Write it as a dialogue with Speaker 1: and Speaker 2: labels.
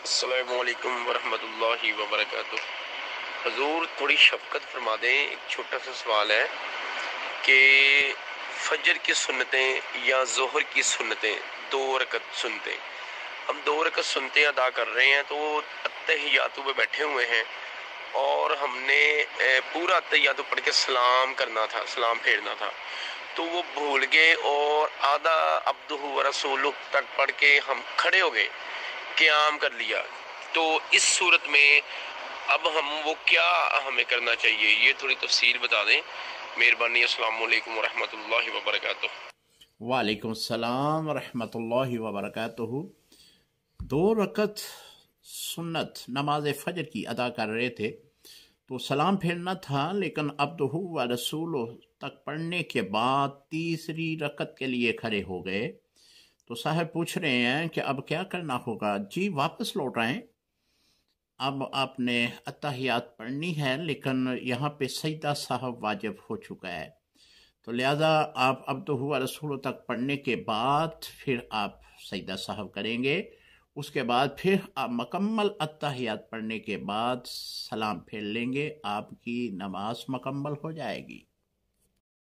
Speaker 1: السلام علیکم ورحمۃ اللہ وبرکاتہ۔ حضور تھوڑی شفقت فرما دیں، ایک چھوٹا سا سوال ہے کہ فجر کی سنتیں یا ظہر کی سنتیں، 2 رکعت سنتیں، ہم 2 رکعت سنتیں ادا کر رہے ہیں تو اتحیاتو پہ بیٹھے ہوئے ہیں اور ہم نے پورا اتحیاتو پڑھ کے سلام کرنا تھا، سلام پھیرنا تھا، تو وہ بھول گئے اور آدھا عبدہ و رسولہ تک پڑھ کے ہم کھڑے ہو گئے، قیام کر لیا۔ تو اس صورت میں اب وہ کیا ہمیں کرنا چاہیے، یہ تھوڑی تفصیل بتا دیں مہربانی۔ السلام علیکم ورحمۃ اللہ وبرکاتہ۔
Speaker 2: وعلیکم السلام ورحمۃ اللہ وبرکاتہ۔ 2 رکعت سنت نماز فجر کی ادا کر رہے تھے تو سلام پھیرنا تھا، لیکن عبدہ و رسولہ تک پڑھنے کے بعد تیسری رکعت کے لیے کھڑے ہو گئے۔ تو صاحب پوچھ رہے ہیں کہ اب کیا کرنا ہوگا؟ جی واپس لوٹ آئیں۔ اب آپ نے اتحیات پڑھنی ہے، لیکن یہاں پہ سجدہ صاحب واجب ہو چکا ہے، تو لہذا آپ عبدہ و رسولہ تک پڑھنے کے بعد پھر آپ سجدہ صاحب کریں گے۔ اس کے بعد پھر آپ مکمل اتحیات پڑھنے کے بعد سلام پھیر لیں گے، آپ کی نماز مکمل ہو جائے گی۔